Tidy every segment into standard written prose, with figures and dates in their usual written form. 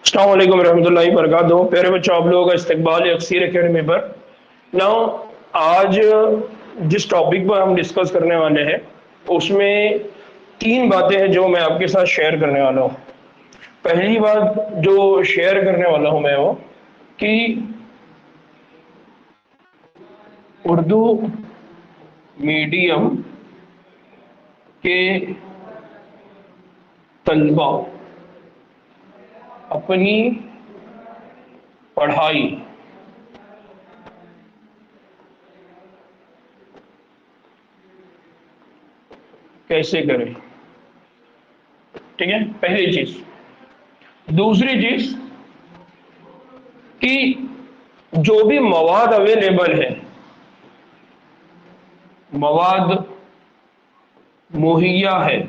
अस्सलाम वालेकुम रहमतुल्लाहि व बरकातुहू। प्यारे बच्चों, आप लोगों का इस्तकबाल है अक्सीर एकेडमी पर। नाउ आज जिस टॉपिक पर हम डिस्कस करने वाले हैं उसमें तीन बातें हैं जो मैं आपके साथ शेयर करने वाला हूँ। पहली बात जो शेयर करने वाला हूँ मैं वो कि उर्दू मीडियम के तलबा अपनी पढ़ाई कैसे करें। ठीक है, पहली चीज। दूसरी चीज कि जो भी मवाद अवेलेबल है, मवाद मुहैया है,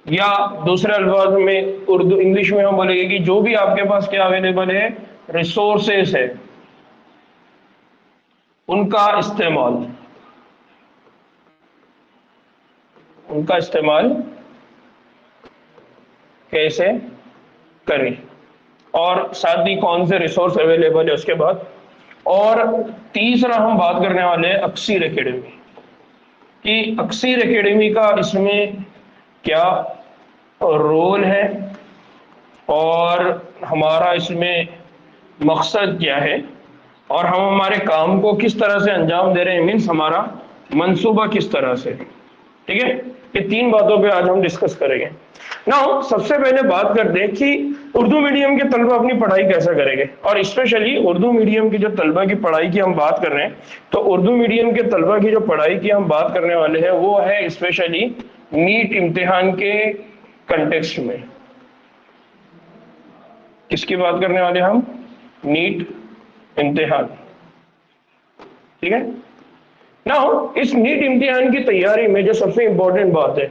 या दूसरे अल्फाज में उर्दू इंग्लिश में हम बोलेंगे कि जो भी आपके पास क्या अवेलेबल है, रिसोर्सेस है, उनका इस्तेमाल उनका इस्तेमाल कैसे करें, और साथ ही कौन से रिसोर्स अवेलेबल है उसके बाद। और तीसरा हम बात करने वाले हैं अक्सीर एकेडमी कि अक्सीर एकेडमी का इसमें क्या रोल है और हमारा इसमें मकसद क्या है, और हम हमारे काम को किस तरह से अंजाम दे रहे हैं, मीन्स हमारा मंसूबा किस तरह से। ठीक है, ये तीन बातों पे आज हम डिस्कस करेंगे। नाउ सबसे पहले बात करते हैं कि उर्दू मीडियम के तलबा अपनी पढ़ाई कैसे करेंगे, और स्पेशली उर्दू मीडियम की जो तलबा की पढ़ाई की हम बात कर रहे हैं, तो उर्दू मीडियम के तलबा की जो पढ़ाई की हम बात करने वाले हैं वो है स्पेशली नीट इम्तिहान के कंटेक्स्ट में। किसकी बात करने वाले हम? नीट इम्तिहान। ठीक है। नाउ इस नीट इम्तिहान की तैयारी में जो सबसे इंपॉर्टेंट बात है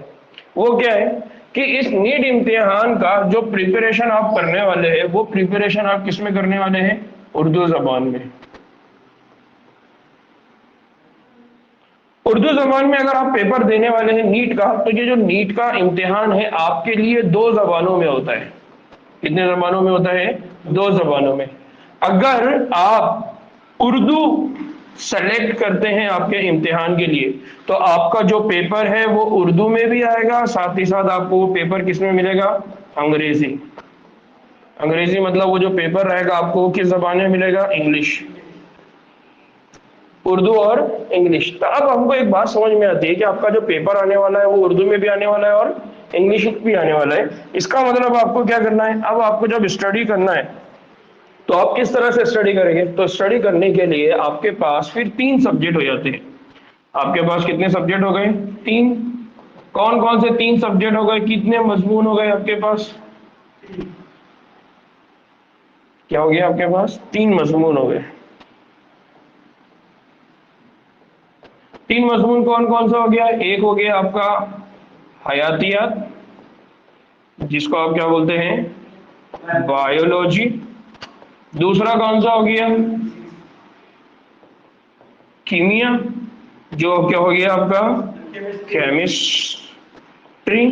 वो क्या है कि इस नीट इम्तिहान का जो प्रिपरेशन आप करने वाले हैं वो प्रिपरेशन आप किस में करने वाले हैं? उर्दू जबान में। उर्दू जबान में अगर आप पेपर देने वाले हैं नीट का, तो ये जो नीट का इम्तिहान है आपके लिए दो जबानों में होता है। कितने जबानों में होता है? दो जबानों में। अगर आप उर्दू सेलेक्ट करते हैं आपके इम्तिहान के लिए, तो आपका जो पेपर है वो उर्दू में भी आएगा, साथ ही साथ आपको वो पेपर किस में मिलेगा? अंग्रेजी। अंग्रेजी मतलब वो जो पेपर रहेगा आपको वो किस जबान में मिलेगा? इंग्लिश। उर्दू और इंग्लिश। तो अब हमको एक बात समझ में आती है कि आपका जो पेपर आने वाला है वो उर्दू में भी आने वाला है और इंग्लिश में भी आने वाला है। इसका मतलब आपको क्या करना है? अब आपको जब स्टडी करना है तो आप किस तरह से स्टडी करेंगे? तो स्टडी करने के लिए आपके पास फिर तीन सब्जेक्ट हो जाते हैं। आपके पास कितने सब्जेक्ट हो गए? तीन। कौन कौन से तीन सब्जेक्ट हो गए? कितने मजमून हो गए आपके पास? क्या हो गया आपके पास? तीन मजमून हो गए। तीन मजमून कौन कौन सा हो गया? एक हो गया आपका हयातियात, जिसको आप क्या बोलते हैं? बायोलॉजी। दूसरा कौन सा हो गया? कीमिया, जो क्या हो गया आपका? केमिस्ट्री।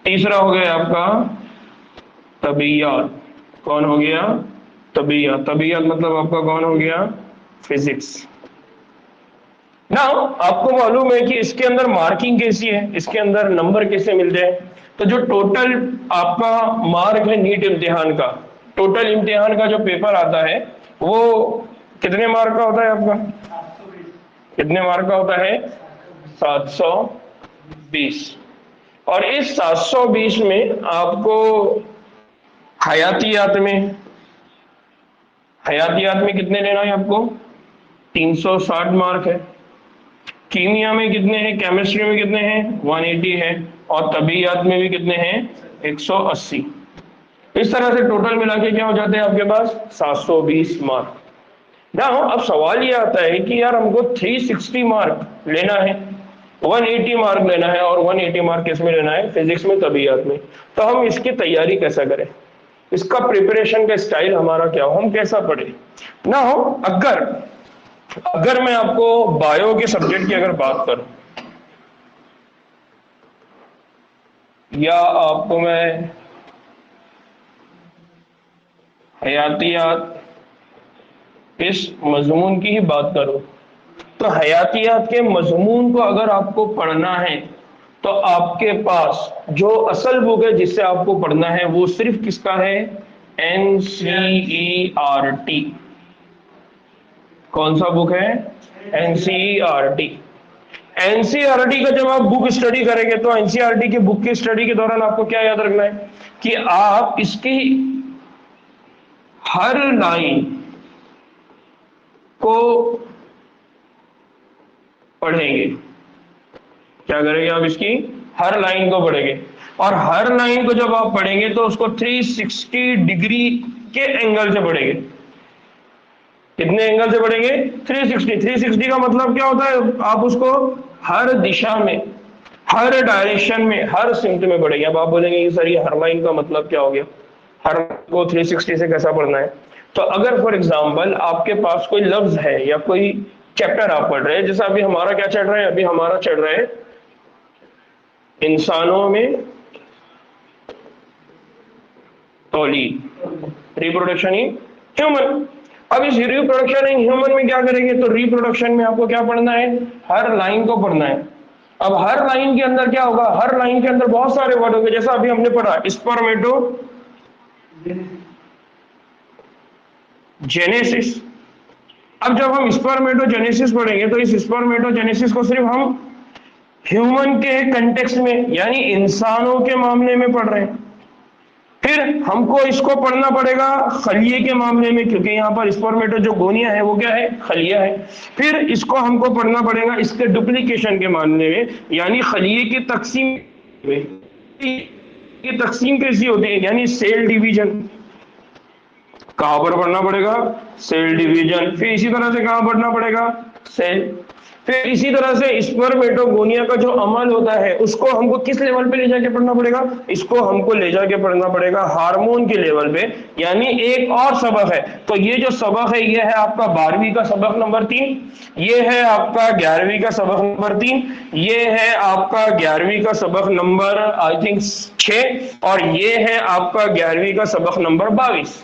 तीसरा हो गया आपका तबीयत। कौन हो गया? तबीयत। तबीयत मतलब आपका कौन हो गया? फिजिक्स। ना आपको मालूम है कि इसके अंदर मार्किंग कैसी है, इसके अंदर नंबर कैसे मिलते हैं। तो जो टोटल आपका मार्क है नीट इम्तिहान का, टोटल इम्तिहान का जो पेपर आता है वो कितने मार्क का होता है आपका? कितने मार्क का होता है? 720। और इस 720 में आपको हयातियात में हयातियात में कितने लेना है आपको? 360 मार्क है। कीमिया में कितने हैं? केमिस्ट्री में कितने हैं? 180 है। और तबीयत में भी कितने हैं? 180। इस तरह से टोटल मिला के क्या हो जाते हैं आपके पास? 720 मार्क। ना अब सवाल ये आता है कि यार हमको 360 मार्क लेना है, 180 मार्क लेना है, और 180 मार्क किस में लेना है? फिजिक्स में, तबीयत में। तो हम इसकी तैयारी कैसा करें? इसका प्रिपरेशन का स्टाइल हमारा क्या हो? हम कैसा पढ़े? ना हो अगर अगर मैं आपको बायो के सब्जेक्ट की अगर बात करूं, या आपको मैं हयातियात इस मजमून की ही बात करूं तो हयातियात के मजमून को अगर आपको पढ़ना है तो आपके पास जो असल बुक है जिससे आपको पढ़ना है वो सिर्फ किसका है, एनसीईआरटी। कौन सा बुक है, एनसीईआरटी। एनसीईआरटी का जब आप बुक स्टडी करेंगे तो एनसीईआरटी की बुक की स्टडी के दौरान आपको क्या याद रखना है कि आप इसकी हर लाइन को पढ़ेंगे। क्या करेंगे आप, इसकी हर लाइन को पढ़ेंगे और हर लाइन को जब आप पढ़ेंगे तो उसको 360 डिग्री के एंगल से पढ़ेंगे। कितने एंगल से पढ़ेंगे, 360। 360 का मतलब क्या होता है, आप उसको हर दिशा में, हर डायरेक्शन में, हर सिमत में पढ़ेंगे। अब आप बोलेंगे कि सर ये हर लाइन का मतलब क्या हो गया, हर को 360 से कैसा पढ़ना है। तो अगर फॉर एग्जाम्पल आपके पास कोई लफ्ज है या कोई चैप्टर आप पढ़ रहे हैं, जैसे अभी हमारा क्या चल रहा है, अभी हमारा चल रहा है इंसानों में तौलीद, रिप्रोडक्शन इन ह्यूमन। अब इस रिप्रोडक्शन इन ह्यूमन में क्या करेंगे, तो रिप्रोडक्शन में आपको क्या पढ़ना है, हर लाइन को पढ़ना है। अब हर लाइन के अंदर क्या होगा, हर लाइन के अंदर बहुत सारे वर्ड होंगे। जैसा अभी हमने पढ़ा स्पर्मेटो जेनेसिस। अब जब हम स्पर्मेटोजेनेसिस पढ़ेंगे तो इस स्पर्मेटोजेनेसिस को सिर्फ हम ह्यूमन के कंटेक्स्ट में यानी इंसानों के मामले में पढ़ रहे हैं। फिर हमको इसको पढ़ना पड़ेगा खलिए के मामले में, क्योंकि यहाँ पर स्पर्मेटो जो गोनिया है वो क्या है, खलिया है। फिर इसको हमको पढ़ना पड़ेगा इसके डुप्लीकेशन के मामले में, यानी खलिए की तकसीम की तकसीम कैसी होती है, यानी सेल डिवीजन। कहां पर पढ़ना पड़ेगा, सेल डिवीजन। फिर इसी तरह से कहां पढ़ना पड़ेगा, सेल। फिर इसी तरह से स्पर्मेटोगोनिया का जो अमल होता है उसको हमको किस लेवल पे ले जाके पढ़ना पड़ेगा, इसको हमको ले जाके पढ़ना पड़ेगा हार्मोन के लेवल पे, यानी एक और सबक है। तो ये जो सबक है ये है आपका 12वीं का सबक नंबर 3, ये है आपका 11वीं का सबक नंबर 3, ये है आपका 11वीं का सबक नंबर आई थिंक 6 और ये है आपका 11वीं का सबक नंबर 22।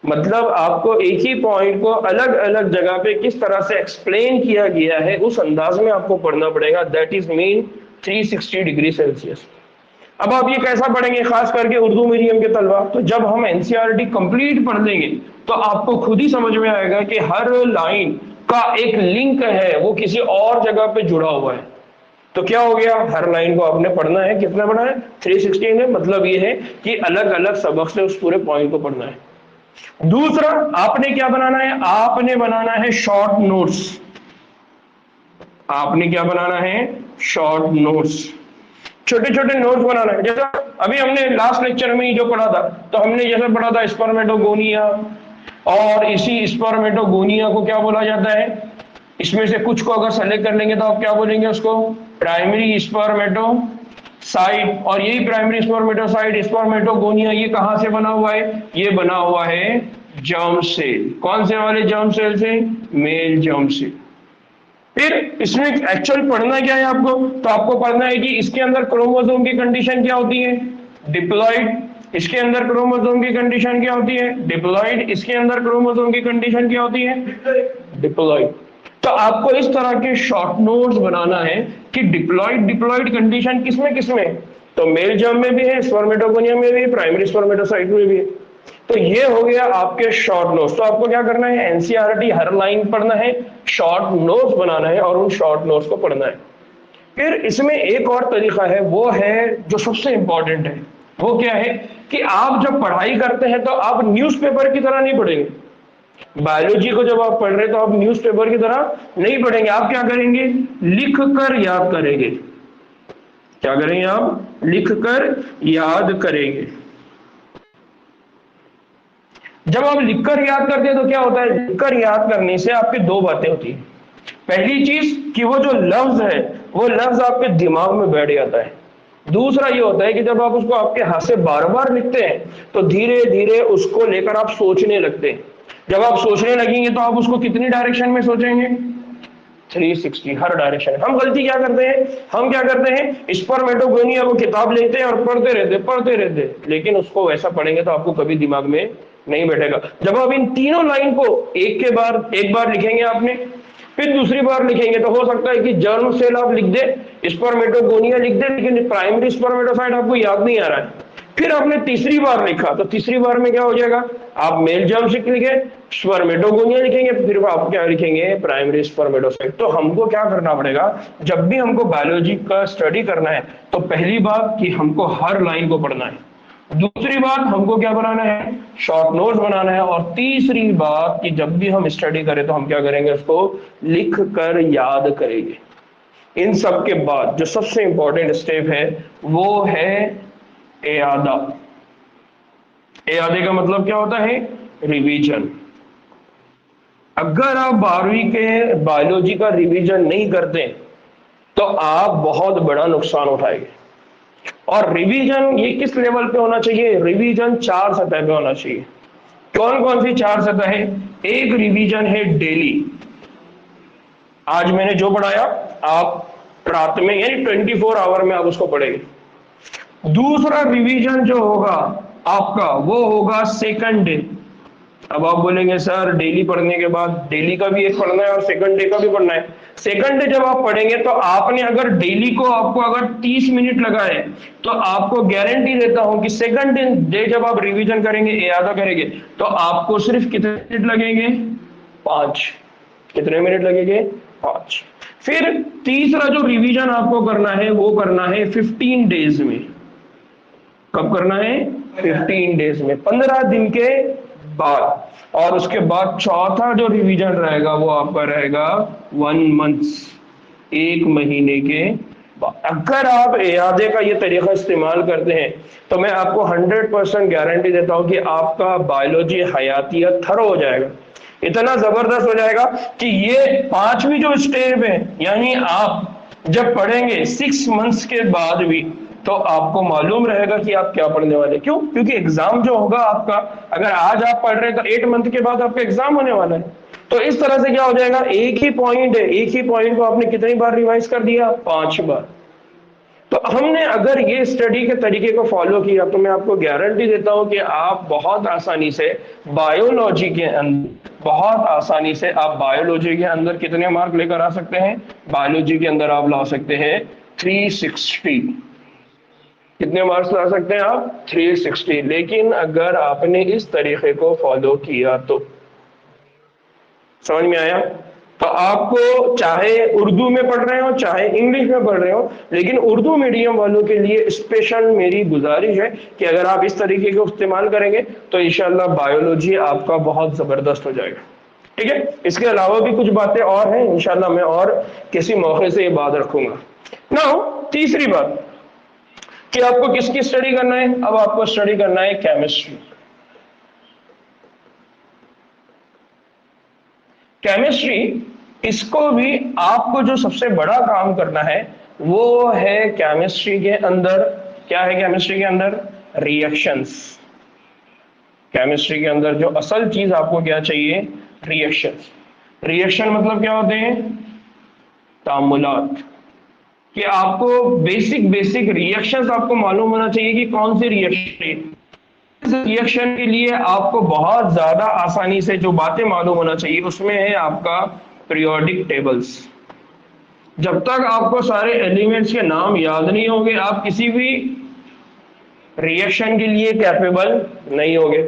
मतलब आपको एक ही पॉइंट को अलग अलग जगह पे किस तरह से एक्सप्लेन किया गया है उस अंदाज में आपको पढ़ना पड़ेगा। That is mean 360 degree Celsius. अब आप ये कैसा पढ़ेंगे, खास करके उर्दू मीडियम के तलबा, तो जब हम एनसीईआरटी कंप्लीट पढ़ लेंगे तो आपको खुद ही समझ में आएगा कि हर लाइन का एक लिंक है, वो किसी और जगह पे जुड़ा हुआ है। तो क्या हो गया, हर लाइन को आपने पढ़ना है, कितना पढ़ना है, 360 में। मतलब ये है कि अलग अलग सबक से उस पूरे पॉइंट को पढ़ना है। दूसरा आपने क्या बनाना है, आपने बनाना है शॉर्ट नोट्स। आपने क्या बनाना है, शॉर्ट नोट्स, छोटे छोटे नोट्स बनाना है। जैसा अभी हमने लास्ट लेक्चर में जो पढ़ा था, तो हमने जैसे पढ़ा था स्पर्मेटोगोनिया, और इसी स्पर्मेटोगोनिया को क्या बोला जाता है, इसमें से कुछ को अगर सेलेक्ट कर लेंगे तो आप क्या बोलेंगे उसको, प्राइमरी स्पर्मेटो साइड। और यही प्राइमरी स्पर्मेटोसाइट स्पर्मेटोगोनिया ये कहां से बना हुआ है, ये बना हुआ है जर्म सेल। कौन से वाले जर्म सेल से, मेल जर्म सेल। फिर इसमें एक्चुअल पढ़ना क्या है आपको, तो आपको पढ़ना है कि इसके अंदर क्रोमोसोम की कंडीशन क्या होती है, डिप्लॉइड। इसके अंदर क्रोमोसोम की कंडीशन क्या होती है, डिप्लॉइड। इसके अंदर क्रोमोसोम की कंडीशन क्या होती है, डिप्लॉइड। तो आपको इस तरह के शॉर्ट नोट्स बनाना है कि डिप्लॉइड कंडीशन किसमें किसमें, तो मेल जर्म में भी है, स्पर्मेटोगोनिया में भी है, प्राइमरी स्पर्मेटोसाइट में भी है। तो ये हो गया आपके शॉर्ट नोट्स। तो आपको क्या करना है, एनसीईआरटी हर लाइन पढ़ना है, शॉर्ट नोट्स बनाना है और उन शॉर्ट नोट्स को पढ़ना है। फिर इसमें एक और तरीका है, वो है जो सबसे इंपॉर्टेंट है। वो क्या है कि आप जब पढ़ाई करते हैं तो आप न्यूज़पेपर की तरह नहीं पढ़ेंगे। बायोलॉजी को जब आप पढ़ रहे हैं तो आप न्यूज़पेपर की तरह नहीं पढ़ेंगे। आप क्या करेंगे, लिख कर याद करेंगे। क्या करेंगे आप, लिख कर याद करेंगे। जब आप लिखकर याद करते हैं तो क्या होता है, लिखकर याद करने से आपकी दो बातें होती हैं। पहली चीज कि वो जो लफ्ज है वो लफ्ज आपके दिमाग में बैठ जाता है। दूसरा ये होता है कि जब आप उसको आपके हाथ से बार बार लिखते हैं तो धीरे धीरे उसको लेकर आप सोचने लगते हैं। जब आप सोचने लगेंगे तो आप उसको कितनी डायरेक्शन में सोचेंगे, 360, हर डायरेक्शन। हम गलती क्या करते हैं, हम क्या करते हैं, स्पर्मेटोगोनिया को किताब लेते हैं और पढ़ते रहते, लेकिन उसको वैसा पढ़ेंगे तो आपको कभी दिमाग में नहीं बैठेगा। जब आप इन तीनों लाइन को एक बार लिखेंगे आपने, फिर दूसरी बार लिखेंगे, तो हो सकता है कि जर्म सेल आप लिख दे, स्पर्मेटोगोनिया लिख दे, लेकिन प्राइमरी स्पर्मेटोसाइट आपको याद नहीं आ रहा है। फिर आपने तीसरी बार लिखा, तो तीसरी बार में क्या हो जाएगा, आप मेल जर्म सेल लिखे, स्पर्मेटोगोनिया लिखेंगे, फिर आप क्या लिखेंगे, प्राइमरी स्पर्मेटोसाइट। तो हमको क्या करना पड़ेगा, जब भी हमको बायोलॉजी का स्टडी करना है, तो पहली बात कि हमको हर लाइन को पढ़ना है, दूसरी बात हमको क्या बनाना है, शॉर्ट नोट्स बनाना है, और तीसरी बात कि जब भी हम स्टडी करें तो हम क्या करेंगे, उसको लिख कर याद करेंगे। इन सब के बाद जो सबसे इंपॉर्टेंट स्टेप है वो है एआदा। एआदे का मतलब क्या होता है, रिवीजन। अगर आप 12वीं के बायोलॉजी का रिवीजन नहीं करते तो आप बहुत बड़ा नुकसान उठाएंगे। और रिवीजन ये किस लेवल पे होना चाहिए, रिवीजन 4 सतह पे होना चाहिए। कौन कौन सी 4 सतह है, एक रिवीजन है डेली, आज मैंने जो पढ़ाया आप रात में यानी 24 आवर में आप उसको पढ़ेंगे। दूसरा रिवीजन जो होगा आपका वो होगा सेकंड डे। अब आप बोलेंगे सर डेली पढ़ने के बाद डेली का भी एक पढ़ना है और सेकंड डे का भी पढ़ना है। सेकंड डे जब आप पढ़ेंगे तो आपने अगर डेली को आपको अगर 30 मिनट लगाए तो आपको गारंटी देता हूं कि सेकंड डे जब आप रिवीजन करेंगे, याद करेंगे, तो आपको सिर्फ कितने मिनट लगेंगे, 5। कितने मिनट लगेंगे, 5। फिर तीसरा जो रिवीजन आपको करना है वो करना है 15 डेज में। कब करना है, 15 डेज में, 15 दिन के बाद। और उसके बाद चौथा जो रिवीजन रहेगा वो आपका रहेगा 1 मंथ, 1 महीने के बाद। अगर आप एआदे का ये तरीका इस्तेमाल करते हैं तो मैं आपको 100% गारंटी देता हूं कि आपका बायोलॉजी हयातियत थरो हो जाएगा, इतना जबरदस्त हो जाएगा कि ये 5वीं जो स्टेप है, यानी आप जब पढ़ेंगे 6 मंथ्स के बाद भी तो आपको मालूम रहेगा कि आप क्या पढ़ने वाले। क्यों, क्योंकि एग्जाम जो होगा आपका, अगर आज आप पढ़ रहे हैं तो 8 मंथ के बाद आपका एग्जाम होने वाला है। तो इस तरह से क्या हो जाएगा, एक ही पॉइंट है, एक ही पॉइंट को आपने कितनी बार रिवाइज कर दिया, 5 बार। तो हमने अगर ये स्टडी के तरीके को फॉलो किया तो मैं आपको गारंटी देता हूं कि आप बहुत आसानी से बायोलॉजी के अंदर, बहुत आसानी से आप बायोलॉजी के अंदर कितने मार्क लेकर आ सकते हैं, बायोलॉजी के अंदर आप ला सकते हैं 360। कितने मार्क्स ला सकते हैं आप, 360। लेकिन अगर आपने इस तरीके को फॉलो किया तो, समझ में आया, तो आपको चाहे उर्दू में पढ़ रहे हो चाहे इंग्लिश में पढ़ रहे हो, लेकिन उर्दू मीडियम वालों के लिए स्पेशल मेरी गुजारिश है कि अगर आप इस तरीके को इस्तेमाल करेंगे तो इंशाल्लाह बायोलॉजी आपका बहुत जबरदस्त हो जाएगा। ठीक है, इसके अलावा भी कुछ बातें और हैं, इंशाल्लाह मैं और किसी मौके से ये बात रखूंगा। नाउ तीसरी बात कि आपको किसकी स्टडी करना है, अब आपको स्टडी करना है केमिस्ट्री। केमिस्ट्री, इसको भी आपको जो सबसे बड़ा काम करना है वो है केमिस्ट्री के अंदर, क्या है केमिस्ट्री के अंदर, रिएक्शंस। केमिस्ट्री के अंदर जो असल चीज आपको क्या चाहिए, रिएक्शंस। रिएक्शन मतलब क्या होते हैं, तामुलात। कि आपको बेसिक रिएक्शंस आपको मालूम होना चाहिए कि कौन से रिएक्शन के लिए आपको बहुत ज्यादा आसानी से जो बातें मालूम होना चाहिए उसमें है आपका पीरियोडिक टेबल्स। जब तक आपको सारे एलिमेंट्स के नाम याद नहीं होंगे आप किसी भी रिएक्शन के लिए कैपेबल नहीं होगे।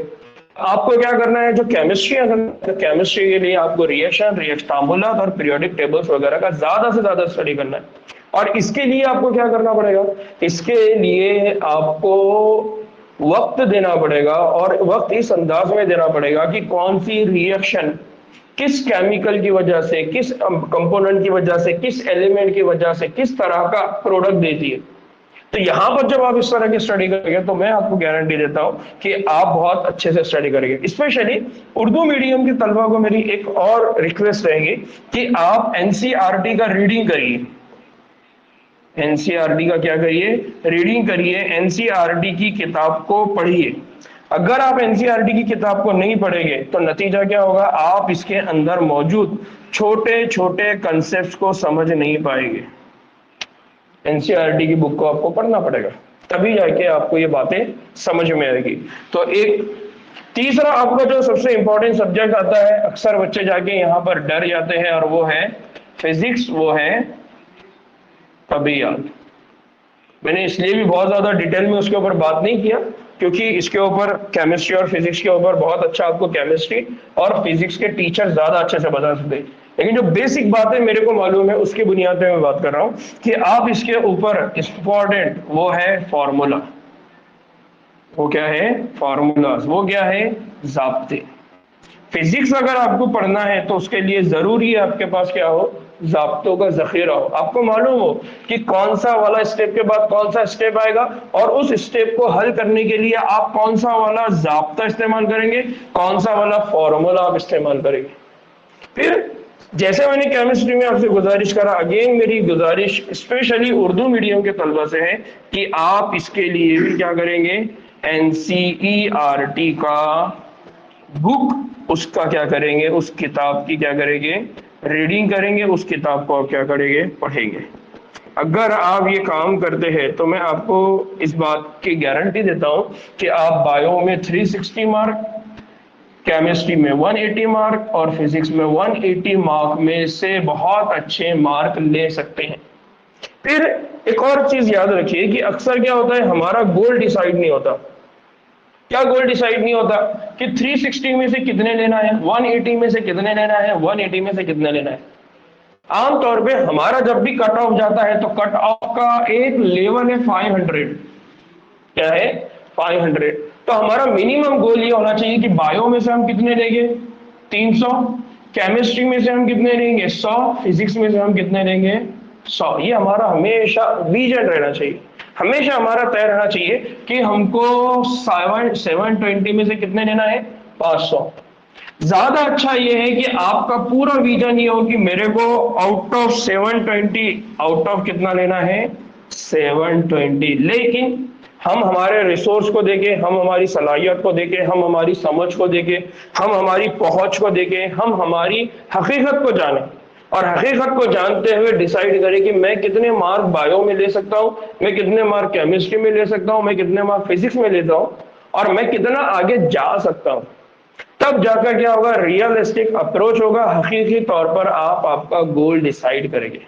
आपको क्या करना है, जो केमिस्ट्री है, तो केमिस्ट्री के लिए आपको रिएक्शन, तामुलात और पीरियोडिक टेबल्स वगैरह का ज्यादा से ज्यादा स्टडी करना है। और इसके लिए आपको क्या करना पड़ेगा, इसके लिए आपको वक्त देना पड़ेगा, और वक्त इस अंदाज में देना पड़ेगा कि कौन सी रिएक्शन किस केमिकल की वजह से, किस कंपोनेंट की वजह से, किस एलिमेंट की वजह से किस तरह का प्रोडक्ट देती है। तो यहां पर जब आप इस तरह की स्टडी करेंगे तो मैं आपको गारंटी देता हूं कि आप बहुत अच्छे से स्टडी करेंगे। स्पेशली उर्दू मीडियम के तलबा को मेरी एक और रिक्वेस्ट रहेगी कि आप एनसीईआरटी का रीडिंग करिए। एनसीईआरटी का क्या करिए, रीडिंग करिए, एनसीईआरटी की किताब को पढ़िए। अगर आप एनसीईआरटी की किताब को नहीं पढ़ेंगे तो नतीजा क्या होगा, आप इसके अंदर मौजूद छोटे छोटे कंसेप्ट्स को समझ नहीं पाएंगे। एनसीईआरटी की बुक को आपको पढ़ना पड़ेगा, तभी जाके आपको ये बातें समझ में आएगी। तो एक तीसरा आपका जो सबसे इंपॉर्टेंट सब्जेक्ट आता है, अक्सर बच्चे जाके यहाँ पर डर जाते हैं, और वो है फिजिक्स, वो है तबियत। मैंने इसलिए भी बहुत ज्यादा डिटेल में उसके ऊपर बात नहीं किया क्योंकि इसके ऊपर केमिस्ट्री और फिजिक्स के ऊपर बहुत अच्छा आपको केमिस्ट्री और फिजिक्स के टीचर ज्यादा अच्छे से बता सकते हैं। लेकिन जो बेसिक बातें मेरे को मालूम है उसकी बुनियाद पे मैं बात कर रहा हूँ कि आप इसके ऊपर इंपॉर्टेंट वो है फॉर्मूला। वो क्या है? फॉर्मूलाज। वो क्या है? ज़ाब्ते। फिजिक्स अगर आपको पढ़ना है तो उसके लिए जरूरी है आपके पास क्या हो? ज़ाब्तों का जखीरा हो। आपको मालूम हो कि कौन सा वाला स्टेप के बाद कौन सा स्टेप आएगा, और उस स्टेप को हल करने के लिए आप कौन सा वाला ज़ाब्ता इस्तेमाल करेंगे, कौन सा वाला फॉर्मूला आप इस्तेमाल करेंगे। फिर जैसे मैंने केमिस्ट्री में आपसे गुजारिश करा, अगेन मेरी गुजारिश स्पेशली उर्दू मीडियम के तलबा से है कि आप इसके लिए भी क्या करेंगे? NCERT का बुक, उसका क्या करेंगे? उस किताब की क्या करेंगे? रीडिंग करेंगे। उस किताब को आप क्या करेंगे? पढ़ेंगे। अगर आप ये काम करते हैं तो मैं आपको इस बात की गारंटी देता हूं कि आप बायो में 360 मार्क, केमिस्ट्री में 180 मार्क और फिजिक्स में 180 मार्क में से बहुत अच्छे मार्क ले सकते हैं। फिर एक और चीज याद रखिए कि अक्सर क्या होता है, हमारा गोल डिसाइड नहीं होता। क्या गोल डिसाइड नहीं होता? कि 360 में से कितने लेना है, 180 में से कितने लेना है, 180 में से कितने लेना है। आमतौर पे हमारा जब भी कट ऑफ जाता है तो कट ऑफ का एक लेवल है 500। क्या है? 500। तो हमारा मिनिमम गोल ये होना चाहिए कि बायो में से हम कितने लेंगे? 300। केमिस्ट्री में से हम कितने लेंगे? 100। फिजिक्स में से हम कितने लेंगे? 100। ये हमारा हमेशा विजन रहना चाहिए। हमेशा हमारा तय रहना चाहिए कि हमको 720 में से कितने लेना है? 500। ज्यादा अच्छा ये है कि आपका पूरा विजन ये हो कि मेरे को आउट ऑफ 720 आउट ऑफ कितना लेना है? 720। लेकिन हम हमारे रिसोर्स को देके, हम हमारी सलाहियत को देके, हम हमारी समझ को देके, हम हमारी पहुंच को देके, हम हमारी हकीकत को जाने, और हकीकत को जानते हुए डिसाइड करें कि मैं कितने मार्क बायो में ले सकता हूं, मैं कितने मार्क केमिस्ट्री में ले सकता हूं, मैं कितने मार्क फिजिक्स में लेता हूं, और मैं कितना आगे जा सकता हूं। तब जाकर क्या होगा? रियलिस्टिक अप्रोच होगा। हकीकी तौर पर आप आपका गोल डिसाइड करेंगे।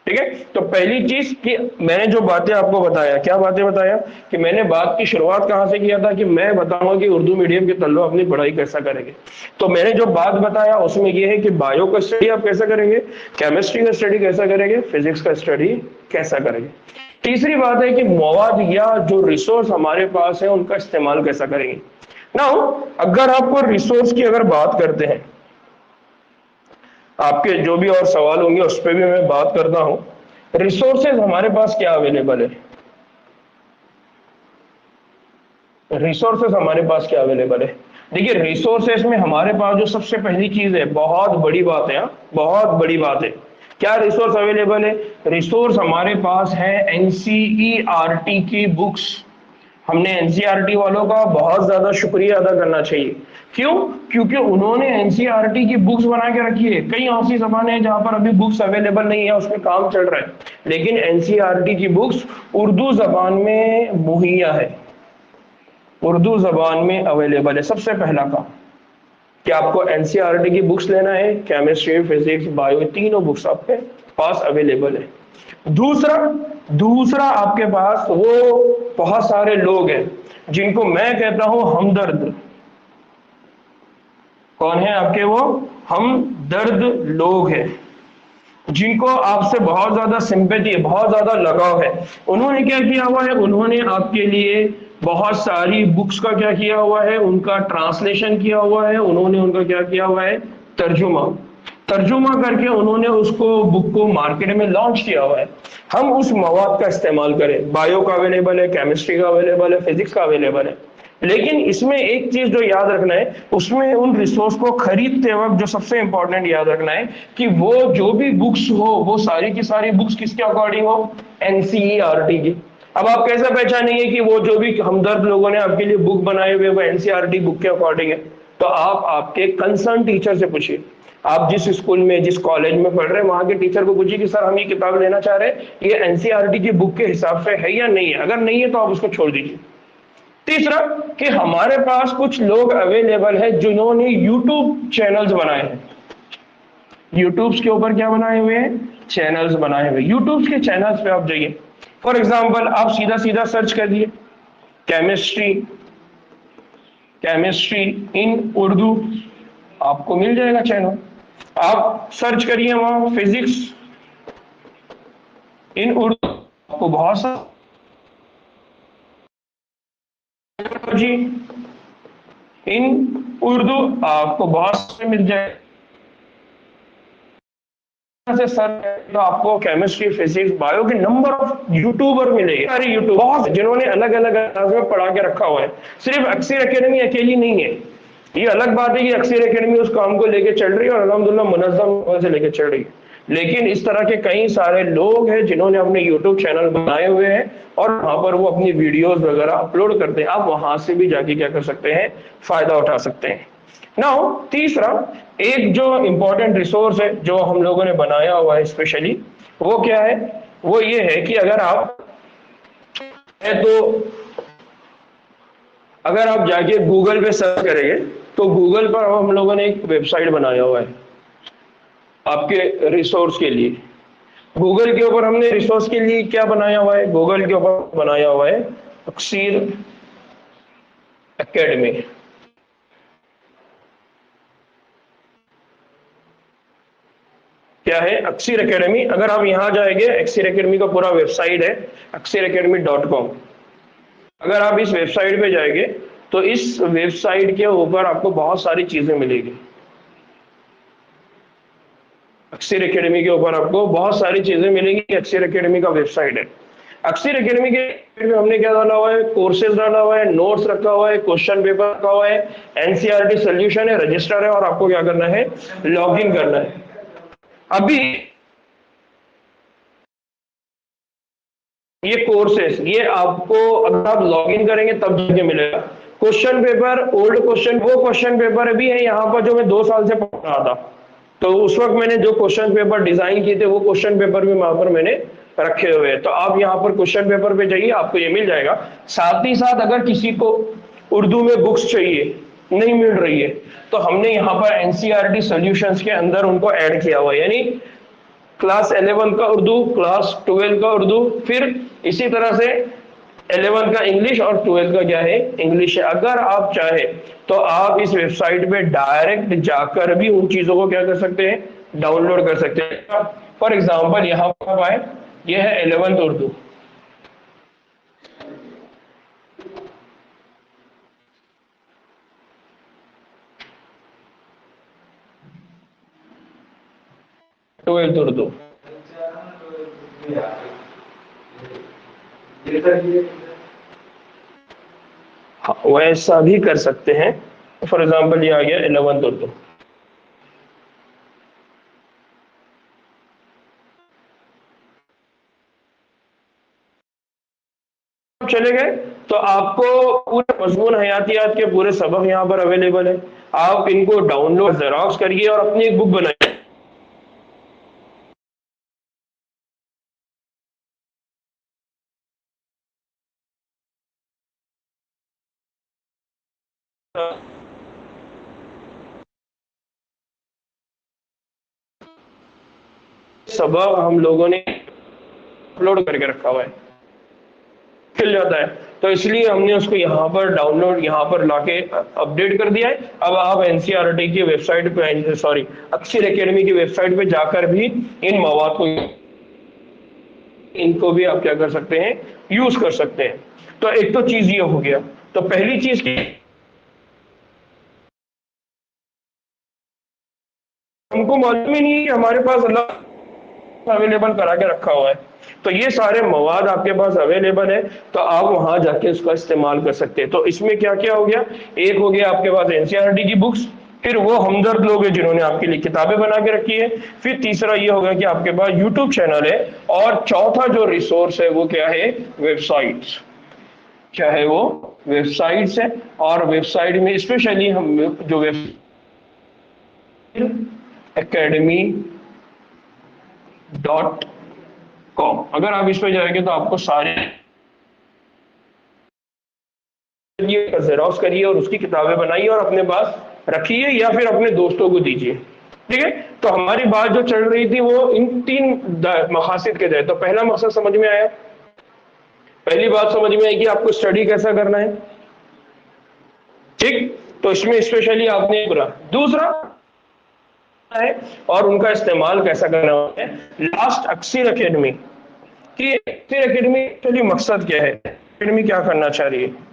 ठीक है। तो पहली चीज कि मैंने जो बातें आपको बताया, क्या बातें बताया कि मैंने बात की शुरुआत कहां से किया था कि मैं बताऊंगा कि उर्दू मीडियम के तलबा अपनी पढ़ाई कैसा करेंगे। तो मैंने जो बात बताया उसमें यह है कि बायो का स्टडी आप कैसा करेंगे, केमिस्ट्री का स्टडी कैसा करेंगे, फिजिक्स का स्टडी कैसा करेंगे। तीसरी बात है कि मवाद या जो रिसोर्स हमारे पास है उनका इस्तेमाल कैसा करेंगे। नाउ अगर आपको रिसोर्स की अगर बात करते हैं, आपके जो भी और सवाल होंगे उस पर भी मैं बात करता हूं। रिसोर्सेज हमारे पास क्या अवेलेबल है? रिसोर्सेज हमारे पास क्या अवेलेबल है? देखिए, रिसोर्सेज में हमारे पास जो सबसे पहली चीज है, बहुत बड़ी बात है, बहुत बड़ी बात है। क्या रिसोर्स अवेलेबल है? रिसोर्स हमारे पास है NCERT की बुक्स। हमने NCERT वालों का बहुत ज्यादा शुक्रिया अदा करना चाहिए। क्यों? क्योंकि उन्होंने NCERT की बुक्स बना के रखी है। कई ऐसी जबानें हैं जहां पर अभी बुक्स अवेलेबल नहीं है, उसमें काम चल रहा है, लेकिन NCERT की बुक्स उर्दू जबान में मुहैया है, उर्दू जबान में अवेलेबल है। सबसे पहला काम कि आपको NCERT की बुक्स लेना है, केमिस्ट्री, फिजिक्स, बायो, तीनों बुक्स आपके पास अवेलेबल है। दूसरा आपके पास वो बहुत सारे लोग हैं जिनको मैं कहता हूं हमदर्द। कौन है आपके? वो हमदर्द लोग हैं जिनको आपसे बहुत ज्यादा सिंपैथी है, बहुत ज्यादा लगाव है। उन्होंने क्या किया हुआ है? उन्होंने आपके लिए बहुत सारी बुक्स का क्या किया हुआ है? उनका ट्रांसलेशन किया हुआ है। उन्होंने उनका क्या किया हुआ है? तर्जुमा करके उन्होंने उसको बुक को मार्केट में लॉन्च किया हुआ है। हम उस मवाद का इस्तेमाल करें। बायो का अवेलेबल है, केमिस्ट्री का अवेलेबल है, फिजिक्स का अवेलेबल है। लेकिन इसमें एक चीज जो याद रखना है, उसमें उन रिसोर्स को खरीदते वक्त जो सबसे इंपॉर्टेंट याद रखना है कि वो जो भी बुक्स हो वो सारी की सारी बुक्स किसके अकॉर्डिंग हो? NCERT की। अब आप कैसे पहचानेंगे कि वो जो भी हमदर्द लोगों ने आपके लिए बुक बनाए हुए वो NCERT बुक के अकॉर्डिंग है? तो आप आपके कंसर्न टीचर से पूछिए। आप जिस स्कूल में, जिस कॉलेज में पढ़ रहे हैं, वहां के टीचर को पूछिए कि सर हम ये किताब लेना चाह रहे हैं, ये NCERT की बुक के हिसाब से है या नहीं है। अगर नहीं है तो आप उसको छोड़ दीजिए। तीसरा कि हमारे पास कुछ लोग अवेलेबल है जिन्होंने यूट्यूब चैनल्स बनाए हैं। यूट्यूब के ऊपर क्या बनाए हुए हैं? चैनल्स बनाए हुए। यूट्यूब के चैनल्स पे आप जाइए, फॉर एग्जांपल आप सीधा सीधा सर्च कर दिए केमिस्ट्री, केमिस्ट्री इन उर्दू, आपको मिल जाएगा चैनल। आप सर्च करिए वहां फिजिक्स इन उर्दू, आपको बहुत सारा जी इन उर्दू, आपको बहुत सारे मिल जाए से सर, तो आपको केमिस्ट्री फिजिक्स बायो के नंबर ऑफ यूट्यूबर मिलेंगे, सारे यूट्यूबर बहुत जिन्होंने अलग अलग अंदाज में पढ़ा के रखा हुआ है। सिर्फ अक्सर एकेडमी अकेली नहीं है। ये अलग बात है कि अक्सर एकेडमी उस काम को लेके चल रही है और अल्हम्दुलिल्लाह मुनज़्ज़म से लेके चल रही है, लेकिन इस तरह के कई सारे लोग हैं जिन्होंने अपने यूट्यूब चैनल बनाए हुए हैं और वहां पर वो अपनी वीडियोस वगैरह अपलोड करते हैं। आप वहां से भी जाके क्या कर सकते हैं? फायदा उठा सकते हैं। नाउ तीसरा, एक जो इंपॉर्टेंट रिसोर्स है जो हम लोगों ने बनाया हुआ है स्पेशली, वो क्या है? वो ये है कि अगर आप जाके गूगल पे सर्च करेंगे तो गूगल पर हम लोगों ने एक वेबसाइट बनाया हुआ है आपके रिसोर्स के लिए। गूगल के ऊपर हमने रिसोर्स के लिए क्या बनाया हुआ है? गूगल के ऊपर बनाया हुआ है तकसीर एकेडमी। क्या है? अक्सर एकेडमी। अगर आप यहां जाएंगे, अक्सर एकेडमी का पूरा वेबसाइट है अक्सरacademy.com। अगर आप इस वेबसाइट पे जाएंगे तो इस वेबसाइट के ऊपर आपको बहुत सारी चीजें मिलेगी। अक्सर एकेडमी के ऊपर आपको बहुत सारी चीजें मिलेंगी। अक्सर एकेडमी का वेबसाइट है। अक्सर एकेडमी के में हमने क्या डाला हुआ है? कोर्सेज डाला हुआ है, नोट्स रखा हुआ है, क्वेश्चन पेपर रखा हुआ है, एनसीईआरटी सोल्यूशन है, रजिस्टर है, और आपको क्या करना है? लॉग इन करना है। अभी ये कोर्सेस, ये आपको अगर आप लॉग इन करेंगे तब जाके मिलेगा। क्वेश्चन पेपर, ओल्ड क्वेश्चन, वो क्वेश्चन पेपर भी है यहाँ पर जो मैं 2 साल से पढ़ रहा था, तो उस वक्त मैंने जो क्वेश्चन पेपर डिजाइन किए थे वो क्वेश्चन पेपर भी वहां पर मैंने रखे हुए हैं। तो आप यहाँ पर क्वेश्चन पेपर पे जाइए, आपको ये मिल जाएगा। साथ ही साथ अगर किसी को उर्दू में बुक्स चाहिए, नहीं मिल रही है, तो हमने यहाँ पर एनसीईआरटी सॉल्यूशंस के अंदर उनको ऐड किया हुआ है। यानी क्लास 11 का उर्दू, क्लास 12 का उर्दू, फिर इसी तरह से 11 का इंग्लिश और 12 का क्या है? इंग्लिश है। अगर आप चाहे तो आप इस वेबसाइट पे डायरेक्ट जाकर भी उन चीजों को क्या कर सकते हैं? डाउनलोड कर सकते हैं। फॉर एग्जाम्पल यहाँ पर आए, यह है 11th उर्दू, ट्वेल्थ उर्दू। हाँ, वैसा भी कर सकते हैं। फॉर एग्जाम्पल ये आ गया 11th उर्दू। चले गए तो आपको पूरे मजमून हयातियात के पूरे सबक यहाँ पर अवेलेबल है। आप इनको डाउनलोड जेरॉक्स करिए और अपनी एक बुक बनाइए। सबक हम लोगों ने अपलोड करके रखा हुआ है, खिल जाता है, तो इसलिए हमने उसको यहाँ पर डाउनलोड, यहाँ पर लाके अपडेट कर दिया है। अब आप एनसीईआरटी की वेबसाइट पे, सॉरी अक्सर एकेडमी की वेबसाइट पे जाकर भी इन मवाद को, इनको भी आप क्या कर सकते हैं? यूज कर सकते हैं। तो एक तो चीज ये हो गया। तो पहली चीज की हमको मालूम ही नहीं है कि हमारे पास अल्लाह अवेलेबल करा के रखा हुआ है। तो ये सारे मवाद आपके पास अवेलेबल है, तो आप वहां जाके उसका इस्तेमाल कर सकते हैं। तो इसमें क्या क्या हो गया? एक हो गया आपके पास एनसीईआरटी की बुक्स, फिर वो हमदर्द लोग हैं जिन्होंने आपके लिए किताबें बना के रखी है, फिर तीसरा ये होगा कि आपके पास यूट्यूब चैनल है, और चौथा जो रिसोर्स है वो क्या है? वेबसाइट्स। क्या है वो? वेबसाइट्स है। और वेबसाइट में स्पेशली हम जो वेब academy.com, अगर आप इस पे जाएंगे तो आपको सारे जेरोक्स करिए और उसकी किताबें बनाइए और अपने पास रखिए या फिर अपने दोस्तों को दीजिए। ठीक है, तो हमारी बात जो चल रही थी वो इन तीन मकासद के तहत। तो पहला मकसद समझ में आया, पहली बात समझ में आई कि आपको स्टडी कैसा करना है। ठीक, तो इसमें स्पेशली आपने पूरा दूसरा है और उनका इस्तेमाल कैसा करना है। लास्ट अक्सर एकेडमी कि अक्सर एकेडमी एक्चुअली मकसद क्या है, एकेडमी क्या करना चाह रही है।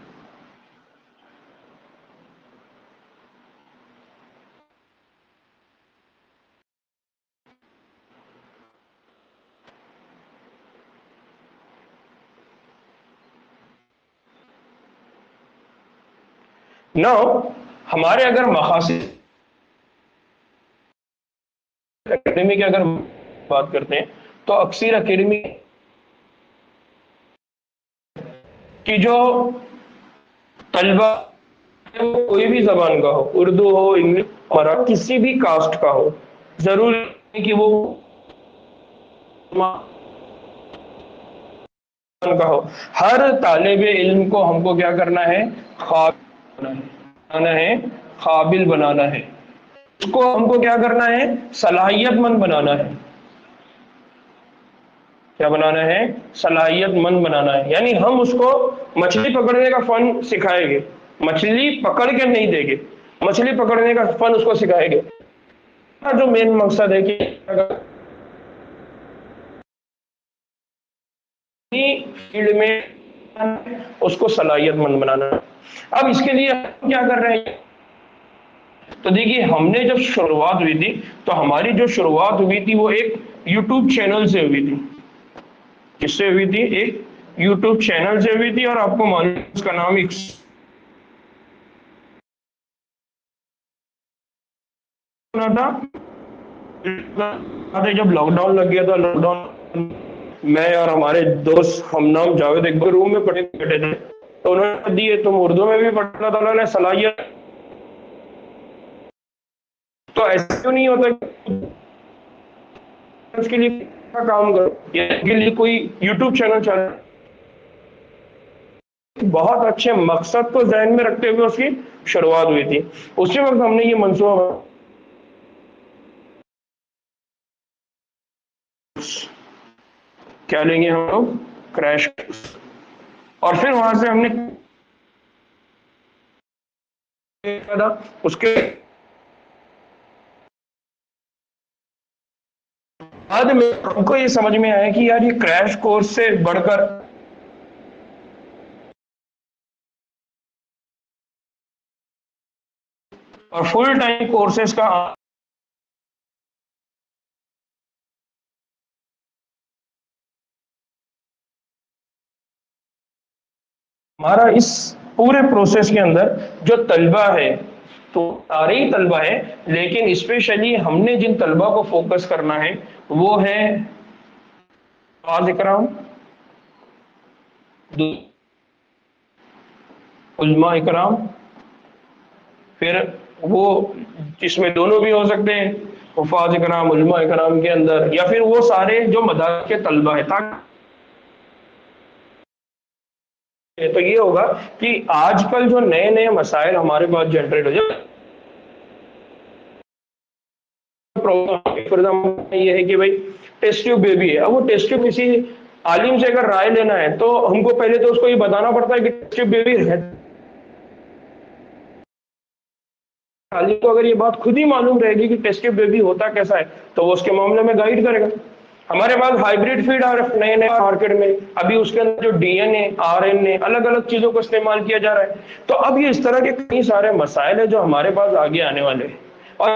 नाउ हमारे अगर मकासद एकेडमी की अगर बात करते हैं तो अक्सर एकेडमी की जो तलबा है वो कोई भी जबान का हो, उर्दू हो, इंग्लिश, मराठी, किसी भी कास्ट का हो, जरूरी नहीं कि वो का हो, हर तालिब इल्म को हमको क्या करना है, बनाना है, काबिल बनाना है, उसको हमको क्या करना है, सलाहियतमंद बनाना है। क्या बनाना है, सलाहियतमंद बनाना है। यानी हम उसको मछली पकड़ने का फन सिखाएंगे, मछली पकड़ के नहीं देंगे, मछली पकड़ने का फन उसको सिखाएंगे। जो मेन मकसद है कि फील्ड में उसको सलाहियतमंद बनाना। अब इसके लिए हम क्या कर रहे हैं, तो देखिए हमने जब शुरुआत हुई थी तो हमारी जो शुरुआत हुई थी वो एक यूट्यूब चैनल से हुई थी। किससे हुई थी, एक यूट्यूब चैनल से हुई थी और आपको मालूम उसका नाम एक था। जब लॉकडाउन लग गया था, लॉकडाउन मैं और हमारे दोस्त हम नाम जावेद एक रूम में पढ़े बैठे थे, तो उन्होंने दिए, तुम उर्दू में भी पढ़ना था, उन्होंने सलाहियत। तो ऐसा क्यों नहीं होता उसके लिए काम करो, इसके लिए कोई यूट्यूब चैनल चल, बहुत अच्छे मकसद को ध्यान में रखते हुए उसकी शुरुआत हुई थी। उसी वक्त हमने ये मंसूबा, क्या लेंगे हम लोग, क्रैश, और फिर वहां से हमने उसके बाद में हमको ये समझ में आया कि यार ये क्रैश कोर्स से बढ़कर और फुल टाइम कोर्सेज का हमारा इस पूरे प्रोसेस के अंदर जो तलबा है, तो सारे ही तलबा है, लेकिन स्पेशली हमने जिन तलबा को फोकस करना है वो है आज इकराम, उलमा इकराम, फिर वो इसमें दोनों भी हो सकते हैं, हुफाज इकराम, उलमा इकराम के अंदर, या फिर वो सारे जो मदारस के तलबा है। ताकि तो ये होगा कि आजकल जो नए नए मसाइल हमारे पास जनरेट हो जाए, प्रॉब्लम ये है कि भाई टेस्ट ट्यूब बेबी है। अब वो टेस्ट ट्यूब किसी आलिम से अगर राय लेना है तो हमको पहले तो उसको ये बताना पड़ता है कि टेस्ट ट्यूब बेबी है। आलिम को अगर ये बात खुद ही मालूम रहेगी कि टेस्ट ट्यूब बेबी होता कैसा है तो वो उसके मामले में गाइड करेगा। हमारे पास हाइब्रिड फीड आ रहे नए नए मार्केट में, अभी उसके अंदर जो डीएनए, आरएनए, अलग अलग चीजों को इस्तेमाल किया जा रहा है। तो अब ये इस तरह के कई सारे मसाइल है जो हमारे पास आगे आने वाले हैं और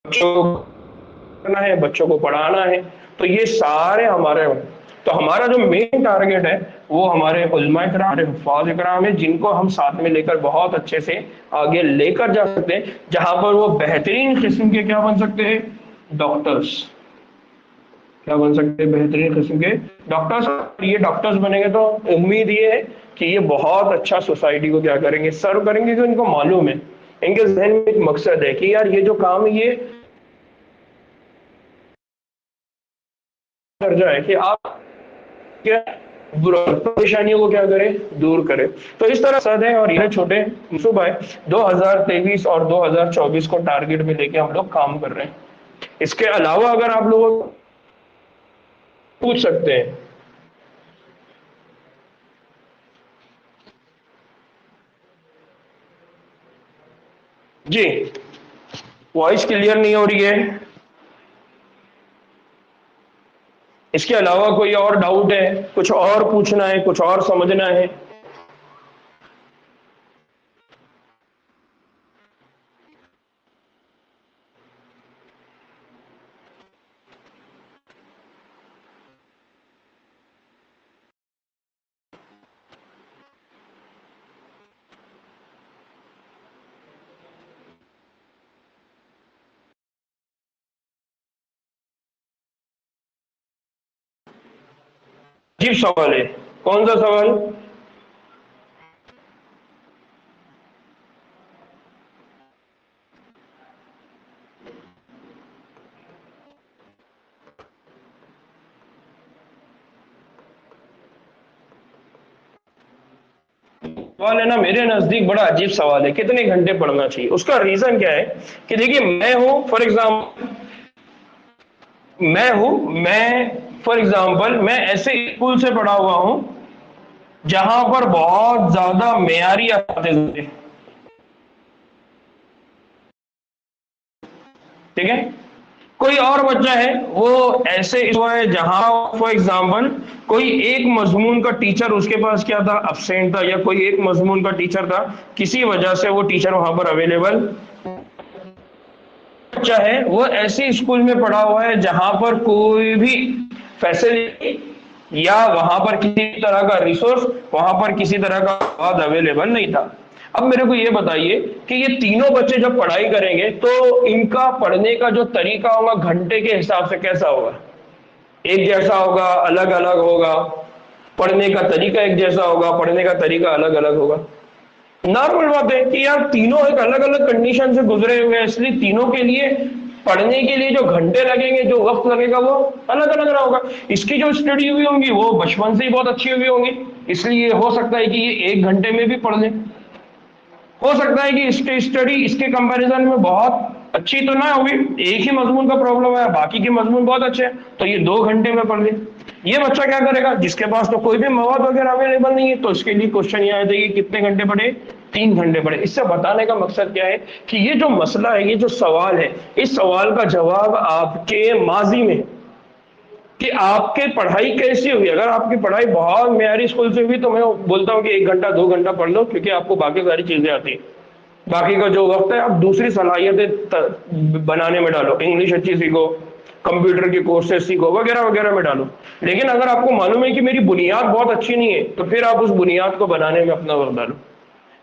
बच्चों को करना है, बच्चों को पढ़ाना है। तो ये सारे हमारे, तो हमारा जो मेन टारगेट है वो हमारे उलमा इकराम, हमारे हुफ्फाज इकराम है, जिनको हम साथ में लेकर बहुत अच्छे से आगे लेकर जा सकते हैं, जहां पर वो बेहतरीन किस्म के क्या बन सकते हैं, डॉक्टर्स। क्या बन सकते हैं, बेहतरीन किस्म के डॉक्टर्स। ये डॉक्टर्स बनेंगे तो उम्मीद ये है कि ये बहुत अच्छा सोसाइटी को क्या करेंगे, सर्व करेंगे, क्योंकि इनको मालूम है, इनके जहन में एक मकसद है कि यार ये जो काम है ये दर्जा है कि आप क्या परेशानियों को क्या करे, दूर करे। तो इस तरह सद है और यह छोटे सुबह 2023 और 2024 को टारगेट में लेके हम लोग काम कर रहे हैं। इसके अलावा अगर आप लोग पूछ सकते हैं। जी, वॉइस क्लियर नहीं हो रही है। इसके अलावा कोई और डाउट है, कुछ और पूछना है, कुछ और समझना है? अजीब सवाल है। कौन सा सवाल? सवाल है ना, मेरे नजदीक बड़ा अजीब सवाल है, कितने घंटे पढ़ना चाहिए। उसका रीजन क्या है कि देखिए, मैं हूं फॉर एग्जाम्पल, मैं ऐसे स्कूल से पढ़ा हुआ हूं जहां पर बहुत ज्यादा मेयारी आते थे। ठीक है। कोई और बच्चा है वो ऐसे हुआ है जहां फॉर एग्जाम्पल कोई एक मजमून का टीचर उसके पास क्या था, अब्सेंट था, या कोई एक मजमून का टीचर था, किसी वजह से वो टीचर वहां पर अवेलेबल। बच्चा है वो ऐसे स्कूल में पढ़ा हुआ है जहां पर कोई भी फैसिलिटी या वहां पर किसी तरह का रिसोर्स, वहां पर किसी तरह का स्वाद अवेलेबल नहीं था। अब मेरे को ये बताइए कि ये तीनों बच्चे जब पढ़ाई करेंगे तो इनका पढ़ने का जो तरीका होगा घंटे के हिसाब से कैसा होगा? एक जैसा होगा, अलग अलग होगा? पढ़ने का तरीका एक जैसा होगा, पढ़ने का तरीका अलग अलग होगा? नॉर्मल बात है कि यार तीनों एक अलग अलग कंडीशन से गुजरे हुए हैं, इसलिए तीनों के लिए पढ़ने के लिए जो घंटे लगेंगे, जो वक्त लगेगा, वो अलग अलग रहा होगा। इसकी जो स्टडी हुई होंगी वो बचपन से ही बहुत अच्छी हुई होंगी, इसलिए हो सकता है कि ये 1 घंटे में भी पढ़ लें। हो सकता है कि इसकी स्टडी इसके कंपैरिजन में बहुत अच्छी तो ना होगी, एक ही मजमून का प्रॉब्लम है, बाकी के मजमून बहुत अच्छे हैं, तो ये 2 घंटे में पढ़ ले। ये बच्चा क्या करेगा जिसके पास तो कोई भी मवाद वगैरह अवेलेबल नहीं है, तो इसके लिए क्वेश्चन ये आ जाएगी कितने घंटे पढ़े? 3 घंटे पढ़े। इससे बताने का मकसद क्या है कि ये जो मसला है, ये जो सवाल है, इस सवाल का जवाब आपके माजी में कि आपके पढ़ाई कैसी हुई। अगर आपकी पढ़ाई बहुत मेयारी स्कूल से हुई तो मैं बोलता हूँ कि 1 घंटा 2 घंटा पढ़ लो, क्योंकि आपको बाकी सारी चीजें आती हैं। बाकी का जो वक्त है आप दूसरी सलाहियतें बनाने में डालो, इंग्लिश अच्छी सीखो, कंप्यूटर के कोर्सेज सीखो, वगैरह वगैरह में डालो। लेकिन अगर आपको मालूम है कि मेरी बुनियाद बहुत अच्छी नहीं है, तो फिर आप उस बुनियाद को बनाने में अपना वक्त डालो।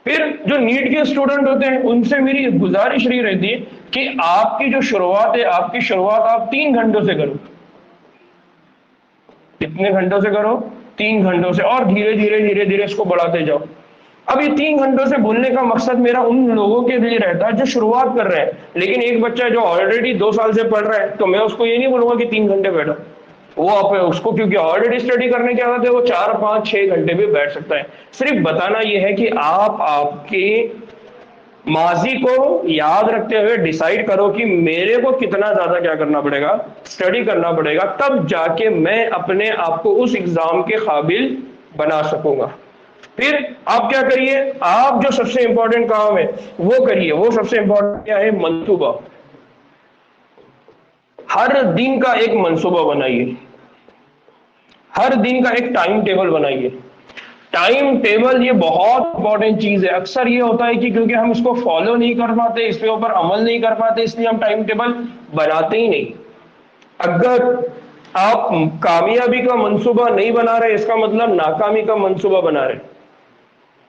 फिर जो नीट के स्टूडेंट होते हैं उनसे मेरी गुजारिश रही रहती है कि आपकी जो शुरुआत है, आपकी शुरुआत आप 3 घंटों से करो। कितने घंटों से करो? 3 घंटों से, और धीरे धीरे धीरे धीरे इसको बढ़ाते जाओ। अब ये 3 घंटों से बोलने का मकसद मेरा उन लोगों के लिए रहता है जो शुरुआत कर रहे हैं। लेकिन एक बच्चा जो ऑलरेडी 2 साल से पढ़ रहा है, तो मैं उसको ये नहीं बोलूंगा कि 3 घंटे बैठो। वो आप उसको क्योंकि ऑलरेडी स्टडी करने की आदत है, वो 4 5 6 घंटे भी बैठ सकता है। सिर्फ बताना ये है कि आप आपके माजी को याद रखते हुए डिसाइड करो कि मेरे को कितना ज्यादा क्या करना पड़ेगा, स्टडी करना पड़ेगा, तब जाके मैं अपने आप को उस एग्जाम के काबिल बना सकूंगा। फिर आप क्या करिए, आप जो सबसे इंपॉर्टेंट काम है वो करिए। वो सबसे इंपॉर्टेंट क्या है? मंसूबा। हर दिन का एक मंसूबा बनाइए, हर दिन का एक टाइम टेबल बनाइए। टाइम टेबल ये बहुत इंपॉर्टेंट चीज है। अक्सर ये होता है कि क्योंकि हम इसको फॉलो नहीं कर पाते, इसके ऊपर अमल नहीं कर पाते, इसलिए हम टाइम टेबल बनाते ही नहीं। अगर आप कामयाबी का मंसूबा नहीं बना रहे, इसका मतलब नाकामी का मंसूबा बना रहे।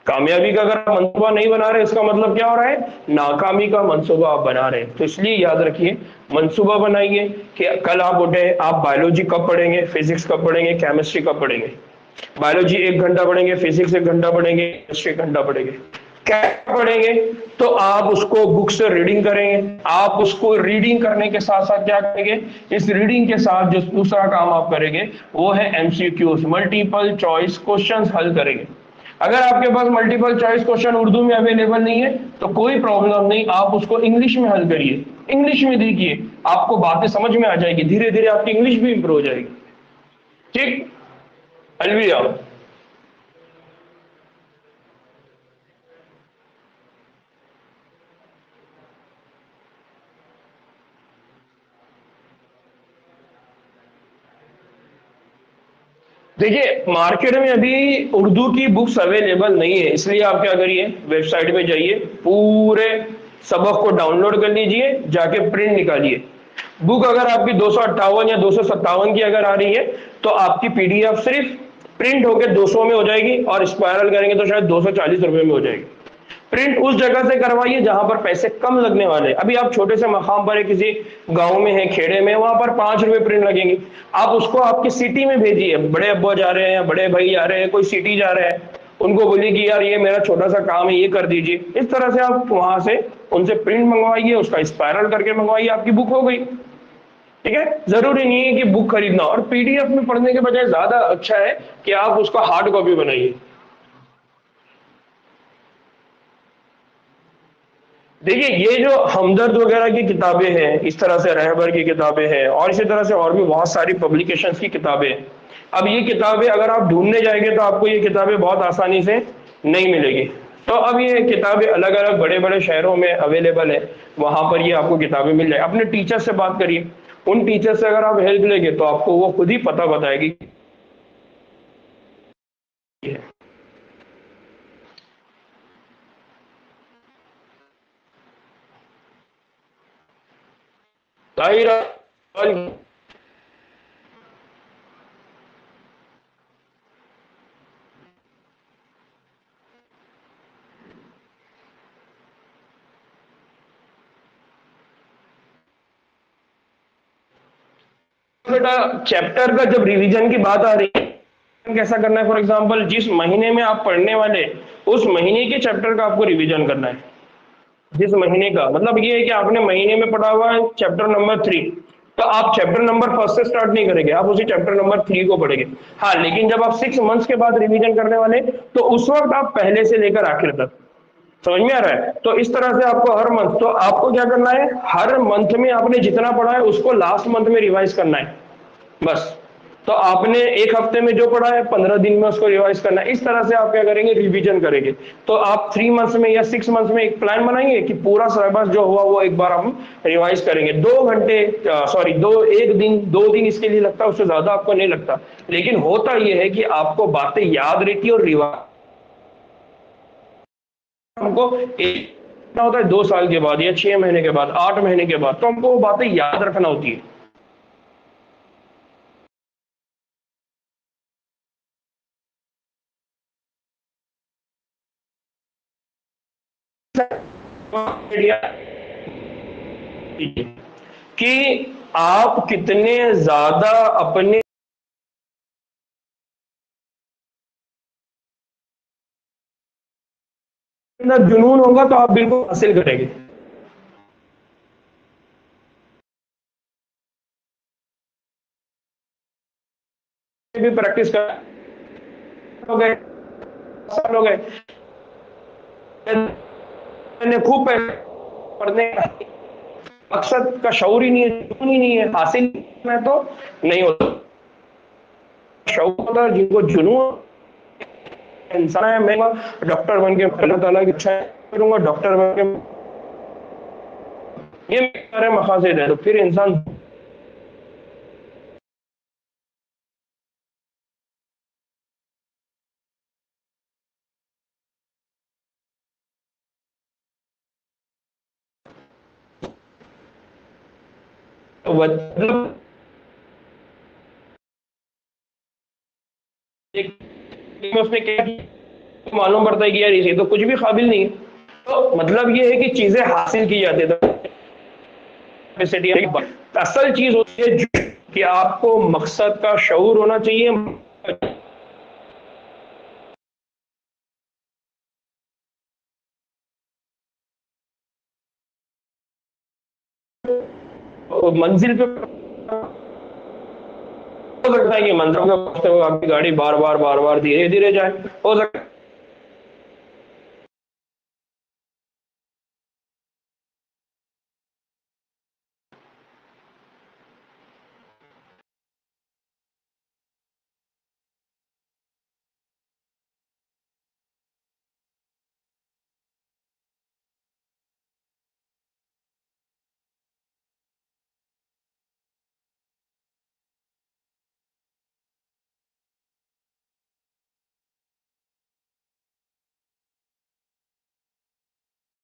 कामयाबी का अगर आप मंसूबा नहीं बना रहे, इसका मतलब क्या हो रहा है? नाकामी का मंसूबा आप बना रहे हैं। तो इसलिए याद रखिए, मंसूबा बनाइए कि कल आप उठे, आप बायोलॉजी कब पढ़ेंगे, फिजिक्स कब पढ़ेंगे, केमिस्ट्री कब पढ़ेंगे। बायोलॉजी 1 घंटा पढ़ेंगे, फिजिक्स 1 घंटा पढ़ेंगे, केमिस्ट्री 1 घंटा पढ़ेंगे। क्या पढ़ेंगे? तो आप उसको बुक से रीडिंग करेंगे। आप उसको रीडिंग करने के साथ साथ क्या करेंगे? इस रीडिंग के साथ जो दूसरा काम आप करेंगे वो है एमसीक्यूज, मल्टीपल चॉइस क्वेश्चंस हल करेंगे। अगर आपके पास मल्टीपल चॉइस क्वेश्चन उर्दू में अवेलेबल नहीं है तो कोई प्रॉब्लम नहीं, आप उसको इंग्लिश में हल करिए, इंग्लिश में देखिए, आपको बातें समझ में आ जाएगी, धीरे धीरे आपकी इंग्लिश भी इंप्रूव हो जाएगी। ठीक, अलविदा। देखिए मार्केट में अभी उर्दू की बुक्स अवेलेबल नहीं है, इसलिए आप क्या करिए, वेबसाइट पे जाइए, पूरे सबक को डाउनलोड कर लीजिए, जाके प्रिंट निकालिए। बुक अगर आपकी 258 या 257 की अगर आ रही है तो आपकी पीडीएफ सिर्फ प्रिंट होकर 200 में हो जाएगी, और स्पायरल करेंगे तो शायद 240 रुपए में हो जाएगी। प्रिंट उस जगह से करवाइए जहां पर पैसे कम लगने वाले। अभी आप छोटे से मकाम पर है, किसी गांव में है, खेड़े में, वहां पर 5 रुपए प्रिंट लगेंगे। आप उसको आपकी सिटी में भेजिए, बड़े अब्बा जा रहे हैं, बड़े भाई जा रहे हैं, कोई सिटी जा रहे हैं, उनको बोलिए कि यार ये मेरा छोटा सा काम है, ये कर दीजिए। इस तरह से आप वहां से उनसे प्रिंट मंगवाइए, उसका स्पायरल करके मंगवाइए, आपकी बुक हो गई। ठीक है, जरूरी नहीं है कि बुक खरीदना, और पीडीएफ में पढ़ने के बजाय ज्यादा अच्छा है कि आप उसका हार्ड कॉपी बनाइए। देखिए ये जो हमदर्द वगैरह की किताबें हैं, इस तरह से रहबर की किताबें हैं, और इसी तरह से और भी बहुत सारी पब्लिकेशंस की किताबें हैं। अब ये किताबें अगर आप ढूंढने जाएंगे तो आपको ये किताबें बहुत आसानी से नहीं मिलेगी। तो अब ये किताबें अलग अलग बड़े बड़े शहरों में अवेलेबल है, वहां पर ये आपको किताबें मिल जाए। अपने टीचर से बात करिए, उन टीचर से अगर आप हेल्प लेंगे तो आपको वो खुद ही पता बताएगी। ताहिरा, बेटा चैप्टर का जब रिवीजन की बात आ रही है, कैसा करना है? फॉर एग्जांपल जिस महीने में आप पढ़ने वाले, उस महीने के चैप्टर का आपको रिवीजन करना है। जिस महीने का मतलब ये है कि आपने महीने में पढ़ा हुआ है चैप्टर नंबर 3, तो आप चैप्टर नंबर 1 से स्टार्ट नहीं करेंगे, आप उसी चैप्टर नंबर 3 को पढ़ेंगे। हाँ, लेकिन जब आप 6 मंथ्स के बाद रिवीजन करने वाले तो उस वक्त आप पहले से लेकर आखिर तक, समझ में आ रहा है? तो इस तरह से आपको हर मंथ, तो आपको क्या करना है, हर मंथ में आपने जितना पढ़ा है उसको लास्ट मंथ में रिवाइज करना है, बस। तो आपने एक हफ्ते में जो पढ़ा है 15 दिन में उसको रिवाइज करना है। इस तरह से आप क्या करेंगे, रिवीजन करेंगे। तो आप 3 मंथ्स में या 6 मंथ्स में एक प्लान बनाएंगे कि पूरा सिलेबस जो हुआ वो एक बार हम रिवाइज करेंगे। 2 घंटे, सॉरी, 1 दिन 2 दिन इसके लिए लगता है, उससे ज्यादा आपको नहीं लगता। लेकिन होता यह है कि आपको बातें याद रहती है, और रिवाइज हमको एक होता है 2 साल के बाद या 6 महीने के बाद, 8 महीने के बाद, तो हमको वो बातें याद रखना होती है। कि आप कितने ज्यादा अपने अंदर जुनून होगा तो आप बिल्कुल हासिल करेंगे। भी प्रैक्टिस कर हो गए, साल हो गए, मैंने खूब पढ़ने का मकसद का शौर ही नहीं है, जुनून ही नहीं है, हासिल करना है तो नहीं होता। शौक होता है जिनको जुनून, इंसान है, मैं डॉक्टर बन के अल्लाह ताला की इच्छा करूंगा, डॉक्टर बन के ये मेरे मकासद है, तो फिर इंसान मतलब उसने क्या किया, तो मालूम पड़ता है कि यार इसे तो कुछ भी काबिल नहीं है। तो मतलब ये है कि चीजें हासिल की जाती है, तो असल चीज होती है कि आपको मकसद का शऊर होना चाहिए। मंजिल पे हो सकता है कि मंजिल पे पहुंचते हुए आपकी गाड़ी बार बार धीरे धीरे जाए, हो सकता